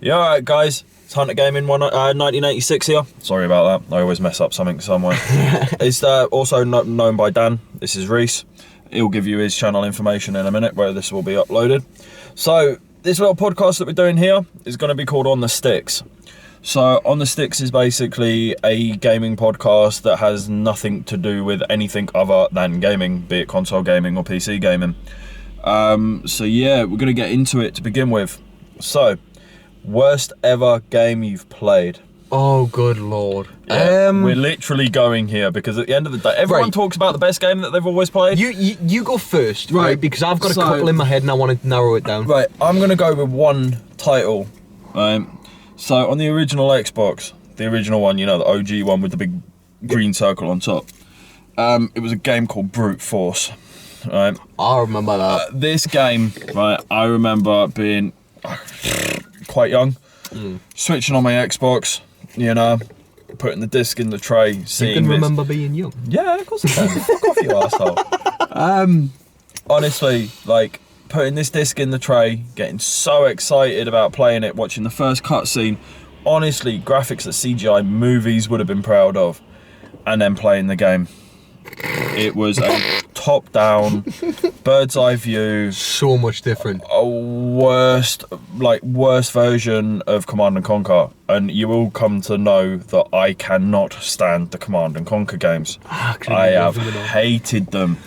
Yeah, alright guys, it's Hunter Gaming 1986 here. Sorry about that, I always mess up something somewhere. It's also known by Dan. This is Reese. He'll give you his channel information in a minute where this will be uploaded. So, this little podcast that we're doing here is going to be called On The Sticks. So, On The Sticks is basically a gaming podcast that has nothing to do with anything other than gaming, be it console gaming or PC gaming. So yeah, we're going to get into it to begin with. So, worst ever game you've played? Oh, good lord. Yeah, we're literally going here because at the end of the day, everyone talks about the best game that they've always played. You go first, right? Because I've got a couple in my head and I want to narrow it down. Right, I'm going to go with one title. So, on the original Xbox, the original one, you know, the OG one with the big green circle on top, it was a game called Brute Force. Right. I remember that. This game, right, I remember being quite young, switching on my Xbox, you know, putting the disc in the tray, seeing You can remember being young? Yeah, of course I can. Fuck off, you asshole. Honestly, like, putting this disc in the tray, getting so excited about playing it, watching the first cutscene, honestly, graphics that CGI movies would have been proud of, and then playing the game. It was a top-down, bird's-eye view. So much different. A worst version of Command & Conquer. And you will come to know that I cannot stand the Command & Conquer games. I have hated them.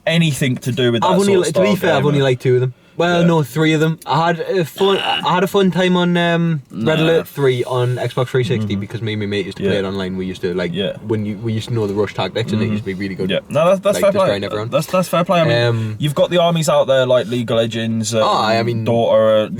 Anything to do with that sort of style. To be fair, I've only liked 2 of them. Well, Yeah. no, 3 of them. I had a fun time on Red Alert 3 on Xbox 360 because me and my mate used to play it online. We used to we used to know the rush tactics and it used to be really good. Yeah, no, that's fair play. That's fair play. I mean, you've got the armies out there like League of Legends, Dota,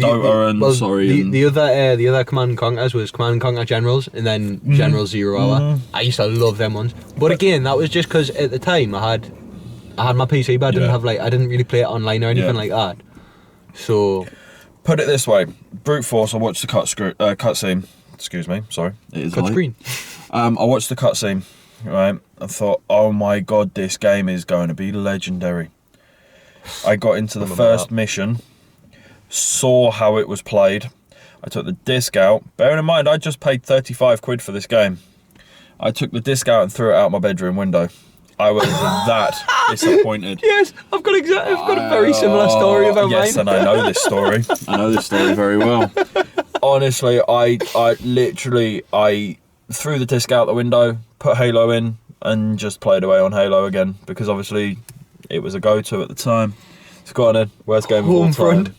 the other Command & Conquers was Command & Conquer Generals and then General Zero Hour. I used to love them ones. But again, that was just because at the time I had my PC, but I didn't really play it online or anything like that. So, put it this way: Brute Force. I watched the cutscene. Excuse me, sorry. It is cut screen. I watched the cutscene, right? I thought, oh my god, this game is going to be legendary. I got into the first mission, saw how it was played. I took the disc out. Bearing in mind, I just paid 35 quid for this game. I took the disc out and threw it out my bedroom window. I was that disappointed. Yes, I've got a very similar story about mine. Yes, and I know this story. I know this story very well. Honestly, I literally threw the disc out the window, put Halo in, and just played away on Halo again because obviously it was a go-to at the time. It's got on worst game of all time.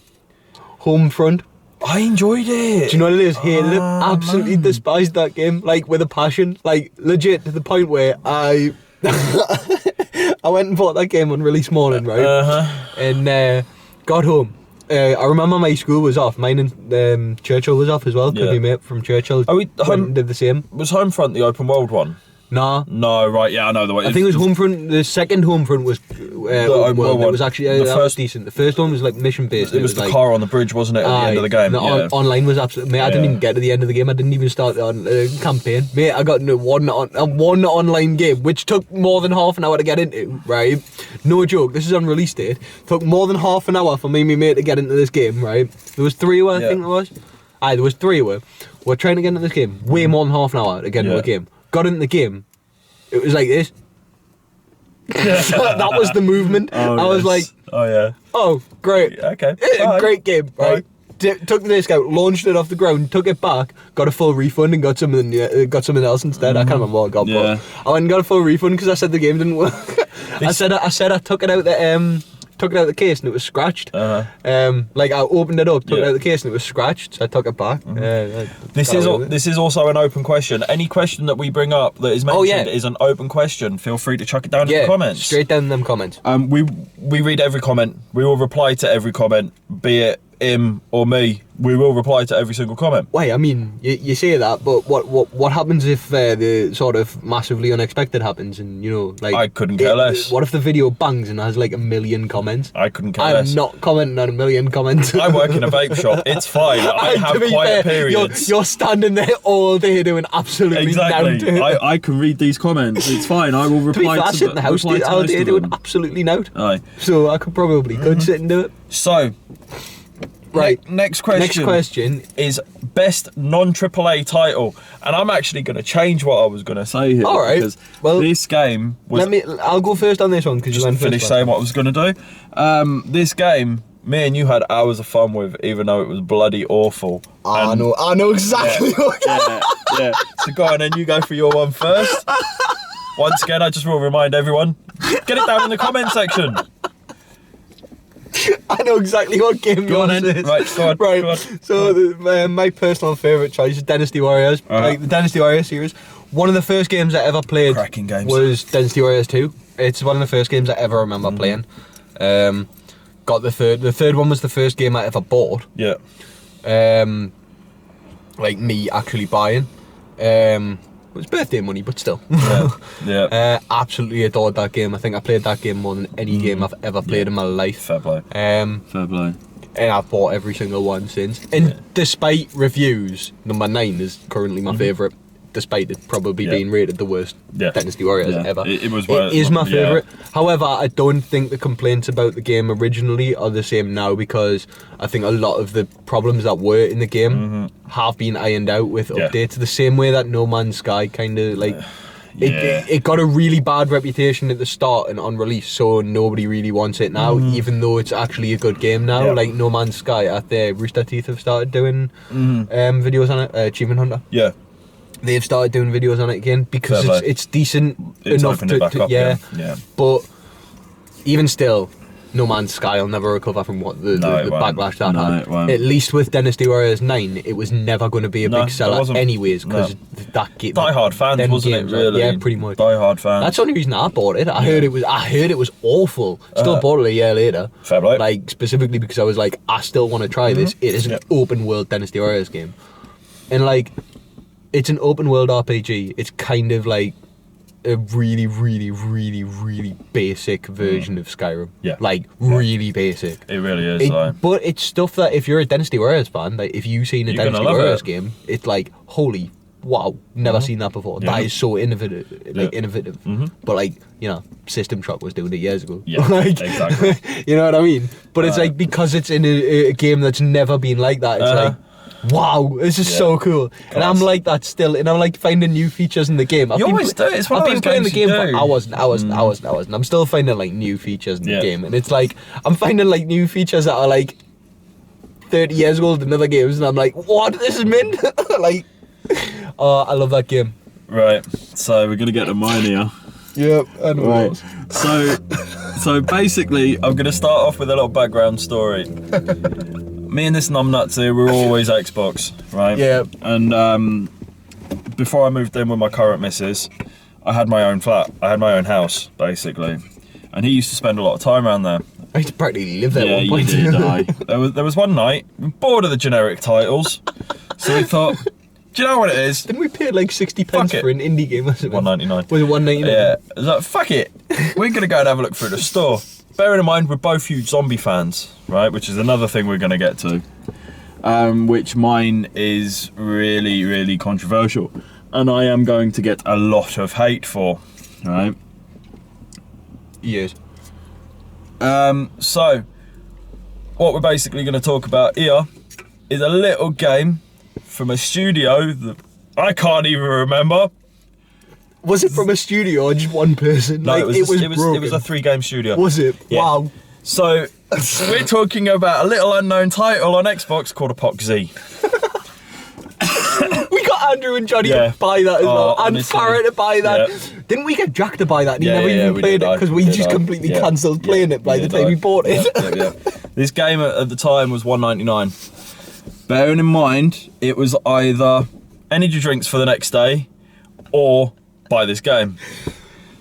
Homefront. I enjoyed it. Do you know what it is? Hated it. Absolutely despised that game, like with a passion, like legit to the point where I went and bought that game on release morning, right? And got home. I remember my school was off. Mine and Churchill was off as well. Because my mate from Churchill did the same. Was Homefront the open world one? Nah. No, right, yeah, I know the way. I think it was Homefront. The second Homefront was open world. It was actually that was decent. The first one was like mission based. It was the car on the bridge, wasn't it, at the end of the game? Online was absolutely. Mate, I didn't even get to the end of the game. I didn't even start the campaign. Mate, I got into one online game, which took more than half an hour to get into. Right, no joke. This is on release date. Took more than half an hour for me and my mate to get into this game. Right, there was 3 of us, I think there was. There was 3 of us. We're trying to get into this game. Way more than half an hour to get into the game. Got into the game, it was like this. That was the movement. I was like, oh, great. Okay. Great game, right? Took the disc out, launched it off the ground, took it back, got a full refund and got something else instead. I can't remember what I got, but I went and got a full refund because I said the game didn't work. I said I took it out the case and it was scratched. Like I opened it up, took it out of the case and it was scratched, so I took it back. This is also an open question. Any question that we bring up that is mentioned is an open question. Feel free to chuck it down in the comments. Straight down in them comments. We read every comment. We will reply to every comment, be it him or me. We will reply to every single comment. Wait, I mean, you say that, but what happens if the sort of massively unexpected happens and, you know, like... I couldn't care less. What if the video bangs and has like 1 million comments? I couldn't care less. I'm not commenting on 1 million comments. I work in a vape shop. It's fine. I have quiet periods. You're standing there all day doing absolutely nothing. I can read these comments. It's fine. I will reply to them. I sit in the house all day doing absolutely nothing. Aye. So I could sit and do it. So... Right. Next question. Next question. Is best non-AAA title, and I'm actually going to change what I was going to say here. All right. Because Well, this game was. I'll go first on this one because you Just went first. finish saying what I was going to do. This game, me and you had hours of fun with, even though it was bloody awful. I And- know exactly what. yeah. So go on, then you go for your one first. Once again, I just will remind everyone, get it down in the comment section. I know exactly what game Go on yours then. is. Right, go on. Right. Go on. So my personal favourite choice is Dynasty Warriors. Like the Dynasty Warriors series. One of the first games I ever played Cracking games. was Dynasty Warriors 2. It's one of the first games I ever remember playing. Got the third. The third one was the first game I ever bought. Yeah. Like me actually buying. It was birthday money, but still. Yeah. Absolutely adored that game. I think I played that game more than any game I've ever played in my life. Fair play. Fair play. And I've bought every single one since. And despite reviews, number 9 is currently my favourite, despite it probably being rated the worst Dynasty Warriors ever. It was. It is my yeah. favourite. However, I don't think the complaints about the game originally are the same now, because I think a lot of the problems that were in the game have been ironed out with updates. The same way that No Man's Sky kind of like. It got a really bad reputation at the start and on release, so nobody really wants it now, even though it's actually a good game now. Like No Man's Sky, at the Rooster Teeth have started doing videos on it. Achievement Hunter. Yeah. They've started doing videos on it again because it's decent It's enough opened it back up, yeah. yeah. But even still, No Man's Sky will never recover from what the it won't. backlash that No, had. it won't. At least with Dynasty Warriors 9, it was never going to be a No, big it seller wasn't. anyways, because No. that game. Die-hard fans, them wasn't it? games, Really? Yeah, pretty much. Die-hard fans. That's the only reason I bought it. I heard it was awful. Still bought it a year later. Fair play. Like specifically because I was like, I still want to try this. It is an open world Dynasty Warriors game, and like, it's an open world RPG. It's kind of like a really, really, really, really basic version of Skyrim. Yeah. Like really basic. It really is. But it's stuff that if you're a Dynasty Warriors fan, like if you've seen a You're gonna Dynasty love Warriors it. game, it's like holy wow, never seen that before. Yeah. That is so innovative, like innovative. But like, you know, System Shock was doing it years ago. Yeah, like, exactly. You know what I mean? But it's like because it's in a game that's never been like that. It's like. Wow, this is so cool, and I'm like that still, and I'm like finding new features in the game. You always do. It's one I've of been those playing the games game you do. for hours, and I'm still finding like new features in the game, and it's like I'm finding like new features that are like 30 years old in other games, and I'm like, what? This is mint. Like, oh, I love that game. Right. So we're gonna get to mine here. Yep, I know. Right. So basically, I'm gonna start off with a little background story. Me and this numbnuts here, we're always Xbox, right? Yeah. And before I moved in with my current missus, I had my own flat. I had my own house, basically. And he used to spend a lot of time around there. I used to practically live there Yeah, at one you point. did, aye. There was one night, we were bored of the generic titles, so we thought, do you know what it is? Didn't we pay like 60 pence Fuck it. for an indie game? Was it $1.99. Was it $1.99? Yeah, I was like, fuck it. We're going to go and have a look through the store. Bearing in mind, we're both huge zombie fans, right? Which is another thing we're going to get to. Which mine is really, really controversial. And I am going to get a lot of hate for, right? Yes. So, what we're basically going to talk about here is a little game from a studio that I can't even remember. Was it from a studio or just one person? No, like, it was a 3-game studio. Was it? Yeah. Wow. So, we're talking about a little unknown title on Xbox called Epoch Z. We got Andrew and Johnny Yeah. to buy that as well, and honestly. Farrah to buy that. Yeah. Didn't we get Jack to buy that? And he Yeah, never yeah, even we played did, it because we we did, just completely yeah. cancelled playing it by the time we bought it. Yeah. This game at the time was $1.99. Bearing in mind, it was either energy drinks for the next day or buy this game.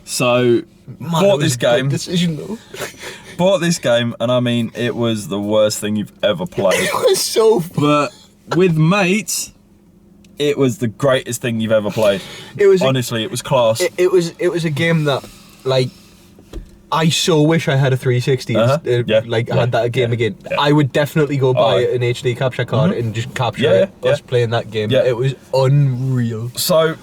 So, Man, bought it was this a good game. decision though. Bought this game, and I mean, it was the worst thing you've ever played. It was so. But with mates, it was the greatest thing you've ever played. It was. Honestly, it was class. It was a game that, like, I so wish I had a 360. Had that game again. Yeah. I would definitely go buy an HD capture card and just capture us playing that game. Yeah. It was unreal. So,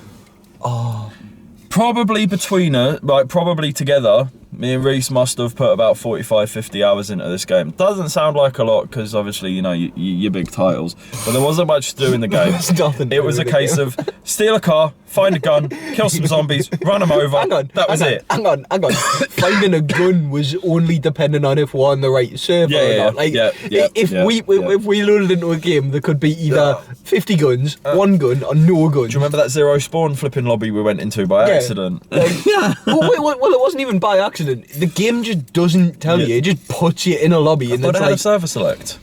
probably between us, like probably together, Me and Reese must have put about 45, 50 hours into this game. Doesn't sound like a lot because obviously, you know, you're big titles. But there wasn't much to do in the game. There's nothing to It do was a in the case game. of steal a car, find a gun, kill some zombies, run them over. That was it. Hang on. Finding a gun was only dependent on if we're on the right server or not. Like, if we loaded into a game, there could be either 50 guns, one gun, or no guns. Do you remember that zero spawn flipping lobby we went into by accident? Well, it wasn't even by accident. The game just doesn't tell you. It just puts you in a lobby and But it's it had a like, server select.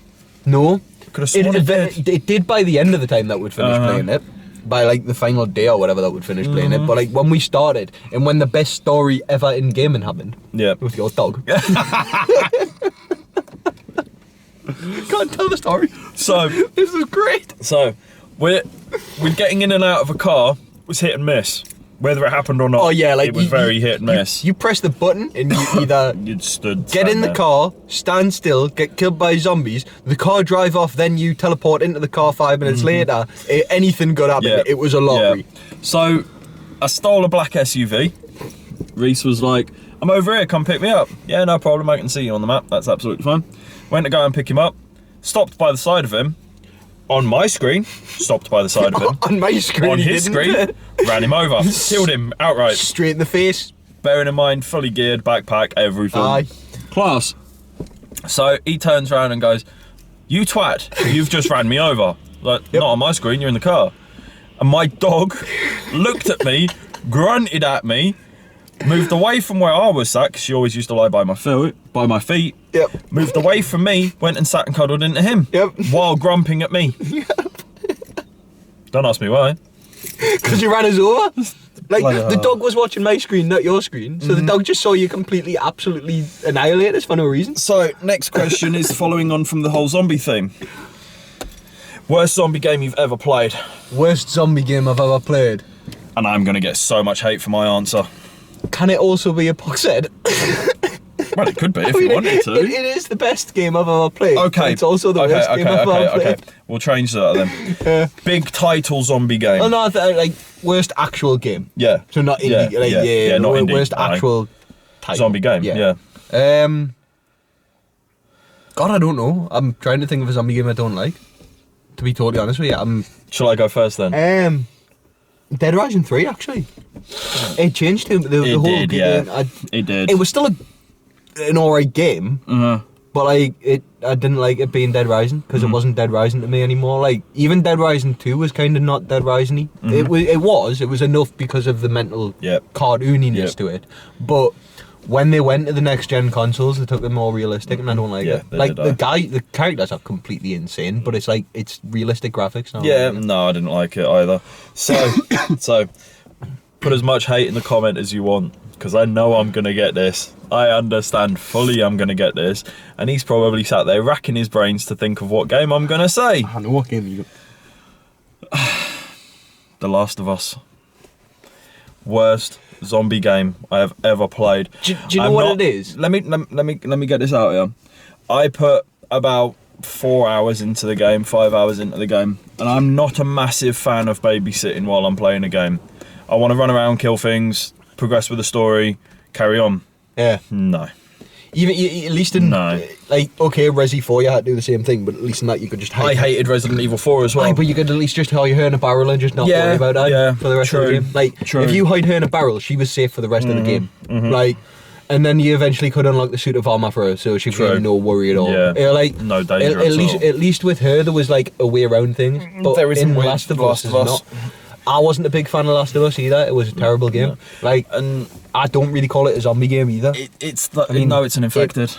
no. Could have sworn it did. It did by the end of the time that we'd finished playing it. By like the final day or whatever that we'd finished playing it. But like when we started and when the best story ever in gaming happened. Yeah. With your dog. Can't tell the story. So This is great. So, we're getting in and out of a car was hit and miss. Whether it happened or not, Oh yeah, like it was very hit and miss. You press the button and you either You'd stood. get in the there. car, stand still, get killed by zombies, the car drive off, then you teleport into the car 5 minutes later. Anything could happen. Yeah. It was a lottery. Yeah. So, I stole a black SUV. Reese was like, "I'm over here. Come pick me up." Yeah, no problem. I can see you on the map. That's absolutely fine. Went to go and pick him up. Stopped by the side of him. On my screen, stopped by the side of him. On my screen, On he his didn't. screen, ran him over. Killed him outright. Straight in the face. Bearing in mind, fully geared, backpack, everything. Aye. Class. So he turns around and goes, "You twat, you've just ran me over." Like, not on my screen, you're in the car. And my dog looked at me, grunted at me, moved away from where I was sat, because she always used to lie by my feet. Yep. Moved away from me, went and sat and cuddled into him. Yep. While grumping at me. Don't ask me why. Because you ran us over. Like, Bloody the hell. dog was watching my screen, not your screen. So the dog just saw you completely, absolutely annihilate us for no reason. So, next question is following on from the whole zombie theme. Worst zombie game you've ever played? Worst zombie game I've ever played. And I'm going to get so much hate for my answer. Can it also be a Epoxhead? Well, it could be if you wanted to. It is the best game I've ever played. Okay. It's also the worst game I've ever played. We'll change that then. Big title zombie game. Oh no, like worst actual game. Yeah. So not indie. Not indie. Worst Aye. actual title. Zombie game. Yeah. God, I don't know. I'm trying to think of a zombie game I don't like. To be totally honest with you, Shall I go first then? Dead Rising 3 actually. It changed the whole did, game. yeah. It did. It was still an alright game. But I didn't like it being Dead Rising because it wasn't Dead Rising to me anymore. Like even Dead Rising 2 was kind of not Dead Rising-y. It was enough because of the mental cartooniness to it. But when they went to the next gen consoles, they took them more realistic, and I don't like it. Like the characters are completely insane, but it's like it's realistic graphics now. Yeah, no, I didn't like it either. So put as much hate in the comment as you want, because I know I'm gonna get this. I understand fully I'm gonna get this, and he's probably sat there racking his brains to think of what game I'm gonna say. I know what game you. The Last of Us. Worst zombie game I have ever played. Do you know what it is? Let me get this out here. I put about 4 hours into the game, 5 hours into the game, and I'm not a massive fan of babysitting while I'm playing a game. I want to run around, kill things, progress with the story, carry on. Yeah. No. Even at least in like Resi 4 you had to do the same thing, but at least in that you could just hide. I hated Resident Evil 4 as well. Aye, but you could at least just hide her in a barrel and just not worry about that for the rest of the game. Like if you hide her in a barrel, she was safe for the rest of the game. Like, and then you eventually could unlock the suit of armor for her, so she was no worry at all. Yeah. Like no danger at least with her there was like a way around things. But there isn't in with Last of Us, not. I wasn't a big fan of Last of Us either. It was a terrible game. Like, and I don't really call it a zombie game either. It's an infected.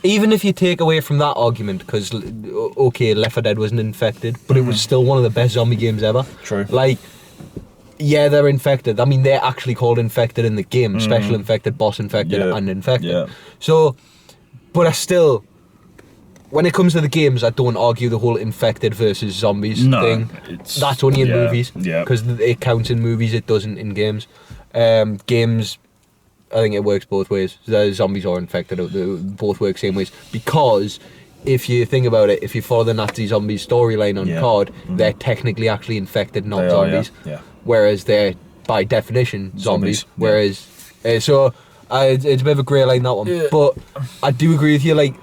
Even if you take away from that argument, because Left 4 Dead wasn't infected, but it was still one of the best zombie games ever. True. Like, yeah, they're infected. I mean, they're actually called infected in the game. Special infected, boss infected, and infected. Yeah. So, but I still, when it comes to the games, I don't argue the whole infected versus zombies thing. That's only in movies. Yeah. Because it counts in movies, it doesn't in games. Games, I think it works both ways. The zombies are infected, they both work same ways. Because if you think about it, if you follow the Nazi zombies storyline on COD, they're technically actually infected, not zombies. Yeah. Whereas they're, by definition, zombies. Whereas, so It's a bit of a grey line, that one. Yeah. But I do agree with you, like,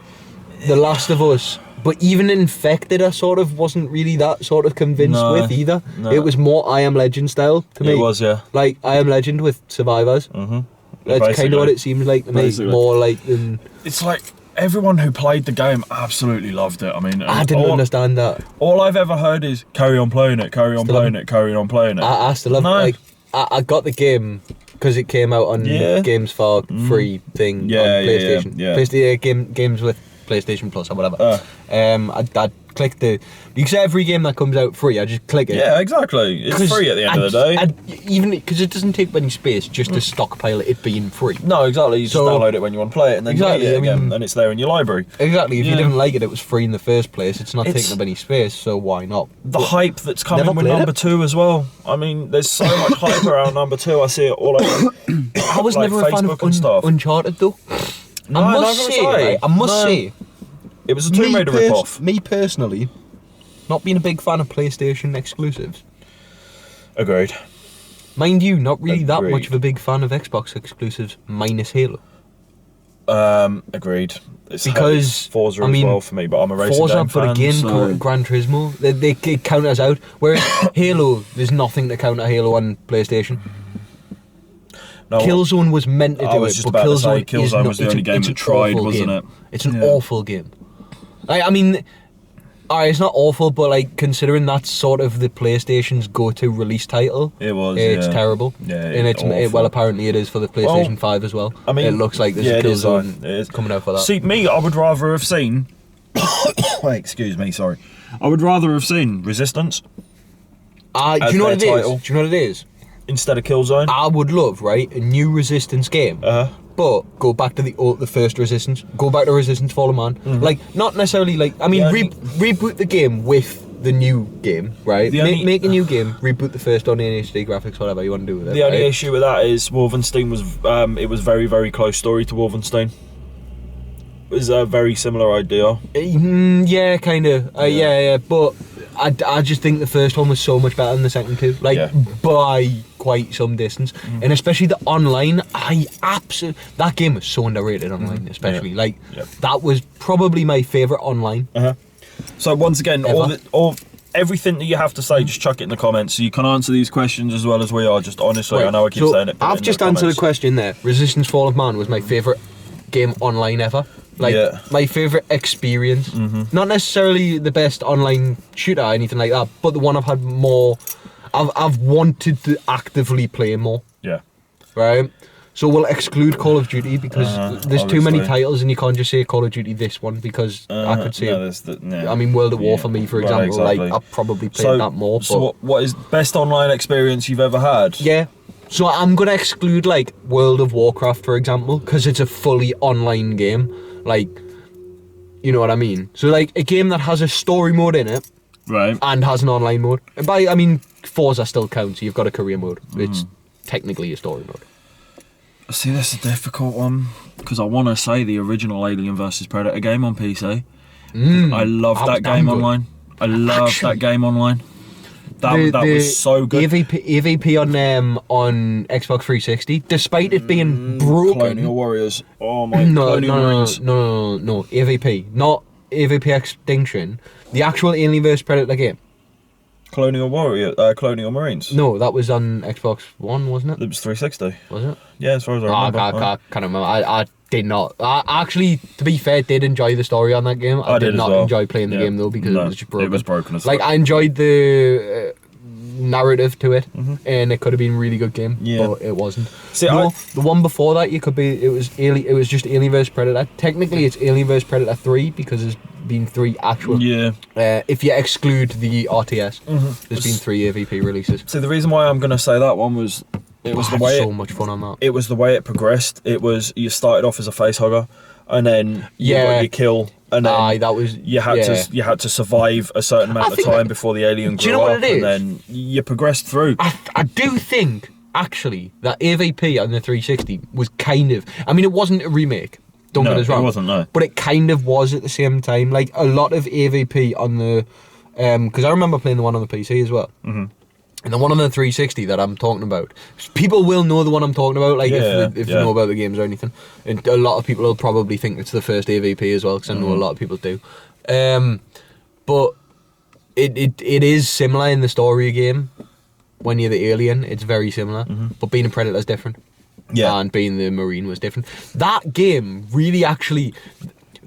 The Last of Us. But even Infected, I sort of wasn't really that sort of convinced with either. No. It was more I Am Legend style to me. It was, yeah. Like I Am Legend with survivors. Mm-hmm. That's kind of what it seems like to me. Basically. More like than. It's like everyone who played the game absolutely loved it. I mean, I didn't understand that. All I've ever heard is carry on playing it, carry on playing it, carry on playing it. I still love like I got the game because it came out on Games for Free thing on PlayStation. PlayStation games with PlayStation Plus or whatever. I clicked the because every game that comes out free, I just click it. Yeah, exactly. It's free at the end of the day. Even because it doesn't take any space just to stockpile it being free. No, exactly. You just download it when you want to play it, and then you play it again, and it's there in your library. Exactly. If you didn't like it, it was free in the first place. It's not taking up any space, so why not? The hype that's coming with number 2 as well. I mean, there's so much hype around number 2. I see it all over. I was never a fan of Uncharted though. No, I must say, it was a Tomb Raider rip-off. Me personally, not being a big fan of PlayStation exclusives. Agreed. Mind you, not really that much of a big fan of Xbox exclusives, minus Halo. Agreed. It's because Forza as well for me, but I'm a racing Forza, game fan. but again, Gran Turismo, they count us out. Whereas Halo, there's nothing to counter Halo on PlayStation. No, Killzone was meant to do it, but Killzone was the only game that tried, wasn't it? It's an awful game. I mean, it's not awful, but like considering that's sort of the PlayStation's go-to release title, it's terrible. Yeah, and well, apparently it is for the PlayStation 5 as well. I mean, it looks like there's a Killzone coming out for that. See, me, I would rather have seen. Excuse me, sorry. I would rather have seen Resistance. Do you know what it is? Do you know what it is? Instead of Killzone. I would love, right, a new Resistance game. But go back to the first Resistance. Go back to Resistance Fallen Man. Mm-hmm. Like, not necessarily like, I mean, reboot the game with the new game, right? Make a new game, reboot the first one in HD graphics, whatever you want to do with it. The only issue with that is Wolfenstein was, it was very, very close story to Wolfenstein. It was a very similar idea. Yeah, kind of. Yeah, but I just think the first one was so much better than the second two. Like, by quite some distance. And especially the online, that game was so underrated online, especially. That was probably my favourite online. So once again, everything that you have to say, just chuck it in the comments so you can answer these questions as well as we are. Just honestly, I know I keep saying it. I've just answered a question there. Resistance Fall of Man was my favourite game online ever. My favourite experience. Not necessarily the best online shooter or anything like that, but the one I've had more. I've wanted to actively play more. Yeah. Right? So we'll exclude Call of Duty because there's too many titles and you can't just say Call of Duty this one because I could say I mean World at War for me, for example, like I've probably played that more. So what is best online experience you've ever had? Yeah. So I'm gonna exclude like World of Warcraft, for example, because it's a fully online game. Like, you know what I mean? So like a game that has a story mode in it. Right. And has an online mode. And I mean, Forza still counts. So you've got a career mode. It's technically a story mode. See, that's a difficult one because I want to say the original Alien vs Predator game on PC. I love that game online. I love that game online. That was so good. AVP on Xbox 360, despite it being broken. Colonial Warriors. Oh my. Colonial Marines. No. AVP, not AVP Extinction. The actual Alien vs Predator game. Colonial Marines. No, that was on Xbox One, wasn't it? It was 360. Was it? Yeah, as far as I remember. I can't remember. I did not. I actually, to be fair, did enjoy the story on that game. I did not enjoy playing the game though because it was just broken. It was broken as I enjoyed the narrative to it, and it could have been a really good game, but it wasn't. See, the one before that, it was just Alien vs Predator. Technically, it's Alien vs Predator 3 because there's been 3 actual. Yeah. If you exclude the RTS, there's been 3 AVP releases. So the reason why I'm going to say that one was it was the way so much fun on that. It was the way it progressed. It was you started off as a face hugger, and then you got your kill, and then that was you had to survive a certain amount of time before the alien grew up, and then you progressed through. I do think actually that AVP on the 360 was kind of. I mean, it wasn't a remake. Don't get us wrong. It wasn't, no. But it kind of was at the same time. Like a lot of AVP on the, because I remember playing the one on the PC as well. And the one on the 360 that I'm talking about, people will know the one I'm talking about, like if you know about the games or anything. And a lot of people will probably think it's the first AVP as well, because I know a lot of people do. But it is similar in the story game. When you're the alien, it's very similar. But being a Predator is different. Yeah. And being the Marine was different. That game really actually...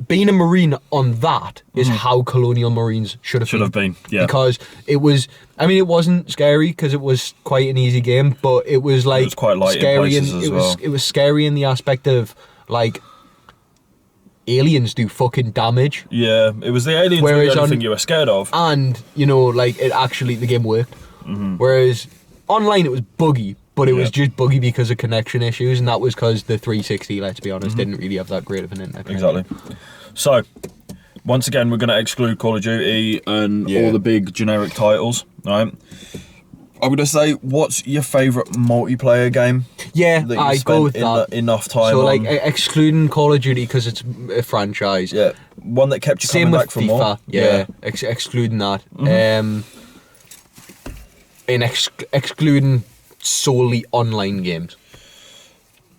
Being a Marine on that is how Colonial Marines should have been. Yeah. Because it was... I mean, it wasn't scary because it was quite an easy game, but it was like... It was quite light scary in places as well. It was scary in the aspect of, like... Aliens do fucking damage. Yeah, it was the aliens were the only thing you were scared of. And, you know, like, it actually... The game worked. Whereas online it was buggy, but it was just buggy because of connection issues, and that was because the 360, let's be honest, didn't really have that great of an internet connection. Exactly. So, once again, we're going to exclude Call of Duty and all the big generic titles, right? I'm going to say, what's your favourite multiplayer game? Yeah, that you I spent go with that. Enough time so, on? like, excluding Call of Duty because it's a franchise. Yeah, one that kept you Same coming with back for FIFA. more. Yeah, excluding that. Excluding solely online games.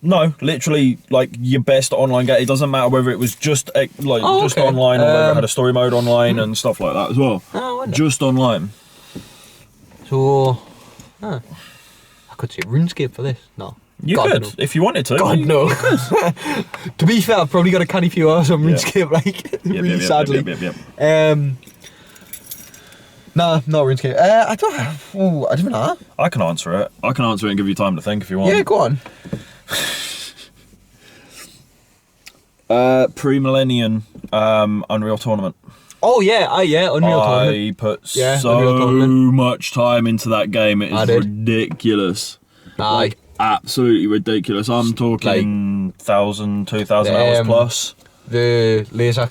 No, literally, like your best online game. It doesn't matter whether it was just just okay. online or whether it had a story mode online and stuff like that as well. Oh, I wonder. Just online. So, I could say RuneScape for this. No. You God, could, no. if you wanted to. God, no. To be fair, I've probably got a canny few hours on RuneScape, really sadly. Nah, not RuneScape. I don't have... Oh, I don't know. I can answer it. I can answer it and give you time to think if you want. Yeah, go on. Pre-millennium Unreal Tournament. Oh, yeah, Unreal Tournament. I put Unreal so Tournament. much time into that game. It is ridiculous. Aye. Absolutely ridiculous. I'm talking 1,000, 2,000 hours plus. The laser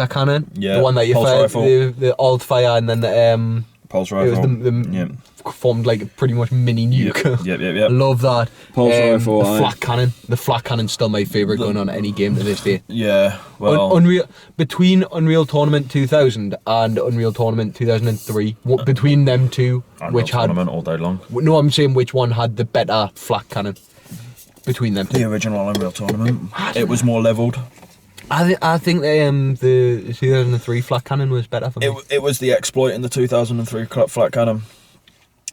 cannon. Yeah, The one that you pulse fire, rifle. the alt fire, and then the Pulse it was rifle. formed like a pretty much mini nuke. Yep. I love that. Pulse rifle, The aye. flak cannon. The flak cannon's still my favourite gun on any game to this day. Yeah, well... Between Unreal Tournament 2000 and Unreal Tournament 2003, between them two, Unreal which had... Tournament all day long. No, I'm saying which one had the better flak cannon. Between them two. The original Unreal Tournament. It was more levelled. I think the 2003 flak cannon was better for me. It was the exploit in the 2003 flat cannon.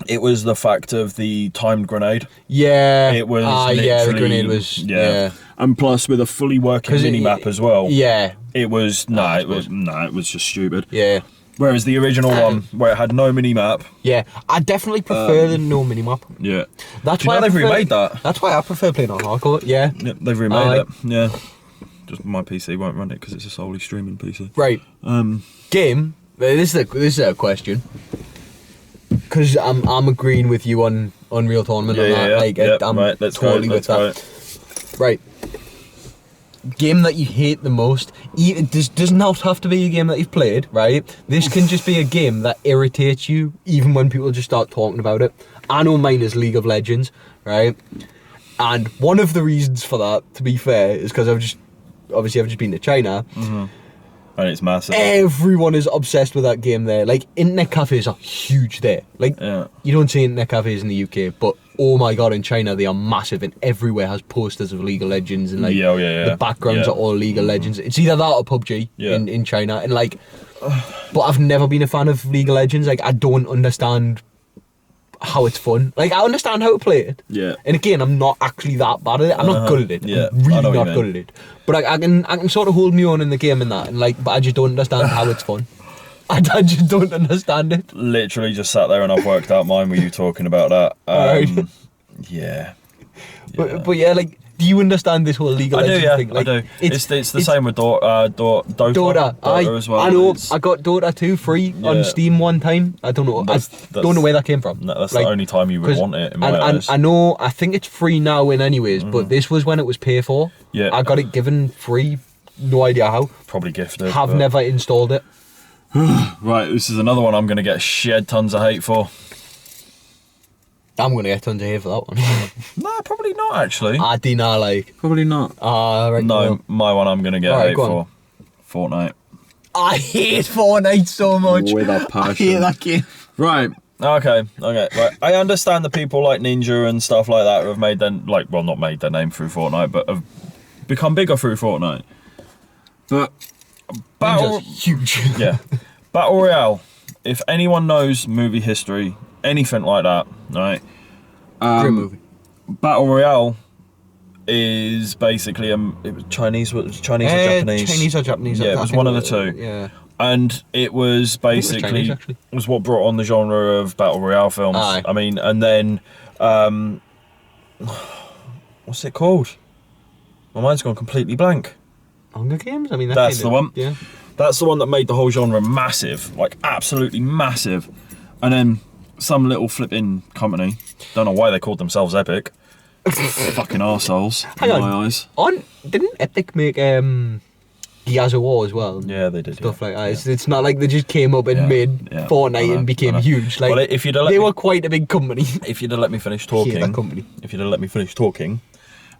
It was the fact of the timed grenade. Yeah. It was the grenade was... Yeah. And plus with a fully working mini-map as well. Yeah. It was... it was just stupid. Yeah. Whereas the original one, where it had no mini-map... Yeah. I definitely prefer the no minimap. Yeah. That's Do you why know they've remade that? That's why I prefer playing on hardcore. Yeah. Yeah, they've remade it. Yeah. Just my PC won't run it because it's a solely streaming PC. Right. Game. This is a question. Because I'm agreeing with you on Unreal Tournament on that. Like, I'm right, let's totally go, with that. Right. Game that you hate the most. It does not have to be a game that you've played, right? This can just be a game that irritates you, even when people just start talking about it. I know mine is League of Legends, right? And one of the reasons for that, to be fair, is because I've just been to China. And it's massive. Everyone is obsessed with that game there. Like, internet cafes are huge there. Like, you don't see internet cafes in the UK, but oh my god, in China they are massive, and everywhere has posters of League of Legends, and like the backgrounds are all League of Legends. It's either that or PUBG in China, and like, but I've never been a fan of League of Legends. Like, I don't understand how it's fun. Like, I understand how to play it. Yeah. And again, I'm not actually that bad at it. I'm not good at it. Yeah. I'm really not good at it. But I can sort of hold my own in the game and that, and like, but I just don't understand how it's fun. I just don't understand it. Literally just sat there and I've worked out mine with you talking about that. Alright. Yeah. But yeah, like, do you understand this whole League of Legends thing? Like, I do. It's the same with Dota as well. I know. I got Dota 2 free on Steam one time. I don't know. I don't know where that came from. No, that's like, the only time you would want it. In my eyes. I know. I think it's free now in anyways. But this was when it was pay for. Yeah. I got it given free. No idea how. Probably gifted. Have never installed it. Right. This is another one I'm going to get shed tons of hate for. I'm going to get tons of hate for that one. No, probably not actually. I do not like. Probably not. Right, no, my one I'm going to get hate for. Fortnite. I hate Fortnite so much. With a passion. I hate that game. Right. Okay. Right. I understand the people like Ninja and stuff like that who have made their not made their name through Fortnite, but have become bigger through Fortnite. But Ninja's huge. yeah, Battle Royale. If anyone knows movie history, anything like that, right? Great movie. Battle Royale is basically it was Chinese or Japanese. Chinese or Japanese. Yeah, it was one of the two. Yeah. And it was basically Chinese, actually. was what brought on the genre of Battle Royale films. Aye. I mean, and then what's it called? My mind's gone completely blank. Hunger Games? I mean, That's the one. Yeah. That's the one that made the whole genre massive, like absolutely massive. And then some little flipping company, don't know why they called themselves Epic. Fucking arseholes Hang in on. my eyes. Didn't Epic make Gears of War as well? Yeah, they did. Stuff like that. Yeah. It's not like they just came up and Yeah, made yeah. Fortnite I know, and became I know. huge. Like Well, if you'd have let they me- were quite a big company. If you'd have let me finish Hate talking, that company.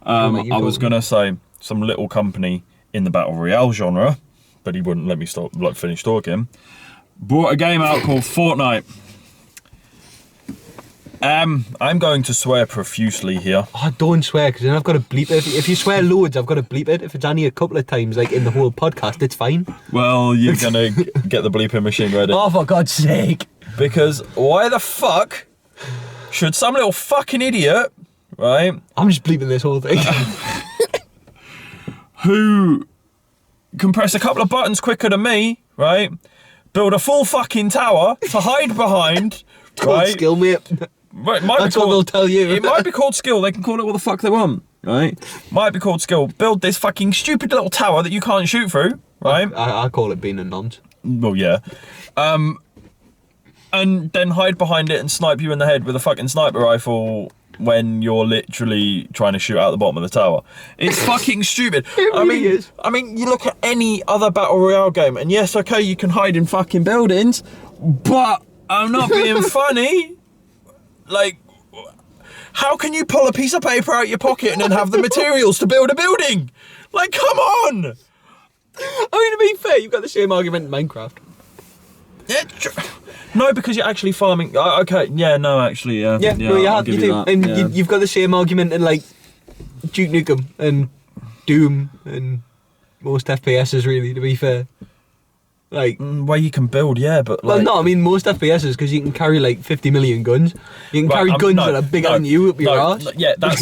I you was go. gonna say some little company in the Battle Royale genre, but he wouldn't let me finish talking. Brought a game out called Fortnite. I'm going to swear profusely here. Oh, don't swear, because then I've got to bleep it. If you swear loads, I've got to bleep it. If it's only a couple of times, like in the whole podcast, it's fine. Well, you're gonna get the bleeping machine ready. Oh, for God's sake. Because why the fuck should some little fucking idiot, right, I'm just bleeping this whole thing. who can press a couple of buttons quicker than me, right, build a full fucking tower to hide behind, Called right? skill, mate. Right, might That's be what called, they'll tell you. It might be called skill. They can call it what the fuck they want, right? Might be called skill. Build this fucking stupid little tower that you can't shoot through, right? I call it being a nonce. Well, yeah. And then hide behind it and snipe you in the head with a fucking sniper rifle when you're literally trying to shoot out the bottom of the tower. It's fucking stupid. It really is. I mean, you look at any other Battle Royale game, and yes, okay, you can hide in fucking buildings, but I'm not being funny. Like, how can you pull a piece of paper out your pocket and then have the materials to build a building? Like, come on! I mean, to be fair, you've got the same argument in Minecraft. No, because you're actually farming. Okay, yeah, no, actually, yeah. Yeah, no, you I'll have, you give do. that, And yeah. you've got the same argument in, like, Duke Nukem and Doom and most FPSs, really, to be fair. Like, Where you can build, yeah, but like. well, no, I mean, most FPSs, because you can carry, like, 50 million guns. You can carry guns that are bigger than you up your arse. Yeah, that's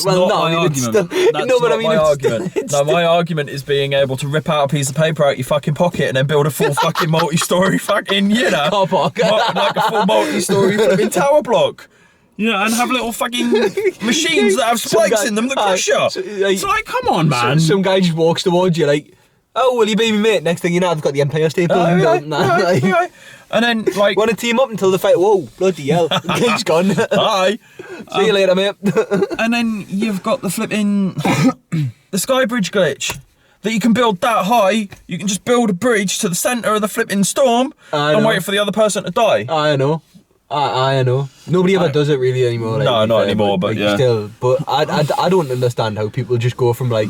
Well, not no, my I mean, it's argument. still- That's no, but not I mean, my it's argument. still- it's No, my argument is being able to rip out a piece of paper out your fucking pocket and then build a full fucking multi-story fucking, Car park. like a full multi-story flipping tower block. Yeah, and have little fucking machines that have Some spikes guy- in them that aye, crush you. so, like- It's like, come on, man. Some guy just walks towards you, like, oh, will you be my mate? Next thing you know, I've got the Empire State Building built and that. Like, Right. And then, like, want to team up until the fight? Whoa, bloody hell. He's gone. See hi. you later, mate. And then you've got the flipping the sky bridge glitch that you can build that high. You can just build a bridge to the center of the flipping storm I and know. wait for the other person to die. I know. I know. Nobody ever does it really anymore. Like, No, to be not fair, anymore, but like, yeah. Still, but I don't understand how people just go from like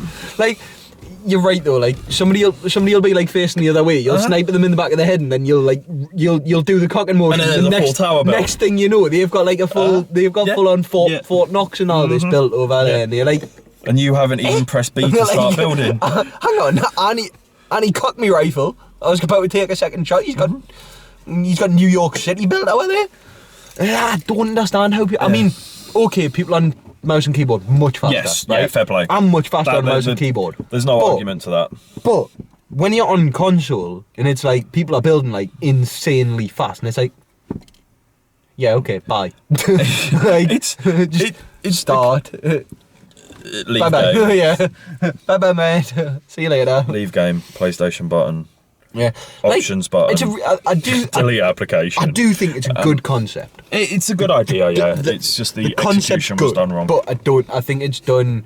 you're right though. Like somebody'll be like facing the other way. You'll snipe them in the back of the head, and then you'll do the cocking motion. And then the there's a next, full tower built. Next thing you know, they've got like a full. They've got yeah, full on Fort yeah. Fort Knox and all this built over there, and you're like, And you haven't even pressed B to Like, start building. hang on, and he cocked me rifle. I was about to take a second shot. He's got New York City built over there. I don't understand how people. I mean, okay, people on mouse and keyboard much faster. Yes, right? yeah, fair play. I'm much faster That- on mouse and there- keyboard. There's no But- argument to that. But when you're on console and it's like people are building like insanely fast, and it's like, yeah, okay, bye. Like, It's start. leave Bye bye. game. Yeah. Bye bye, mate. See you later. Leave game. PlayStation button. Yeah. Options button. It's I do. Delete application. I do think it's a good concept. It's a good idea, yeah. It's just the concept's execution was good, done wrong. But I think it's done.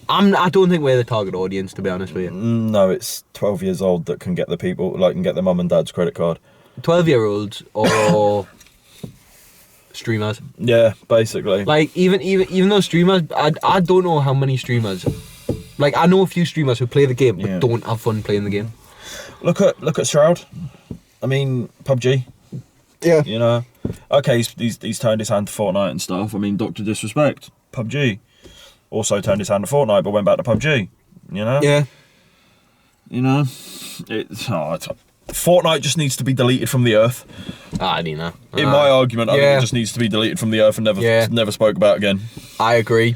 I don't think we're the target audience, to be honest with you. No, it's 12 years old that can get the people, like, can get their mum and dad's credit card. 12-year-olds or streamers. Yeah, basically. Like even though streamers, I don't know how many streamers. Like I know a few streamers who play the game but Yeah. don't have fun playing the game. Look at Shroud. I mean, PUBG. Yeah. You know? Okay, he's turned his hand to Fortnite and stuff. I mean, Dr. Disrespect, PUBG. Also turned his hand to Fortnite, but went back to PUBG. You know? Yeah. You know? Fortnite just needs to be deleted from the earth. I don't know. In my argument, I think it just needs to be deleted from the earth and never spoke about again. I agree.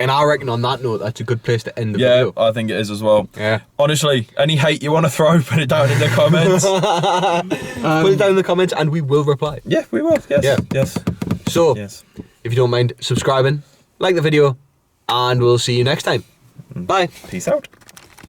And I reckon on that note, that's a good place to end the video. Yeah, I think it is as well. Yeah. Honestly, any hate you want to throw, put it down in the comments. Put it down in the comments and we will reply. Yeah, we will. Yes. Yeah. Yes. So, Yes. if you don't mind subscribing, like the video, and we'll see you next time. Bye. Peace out.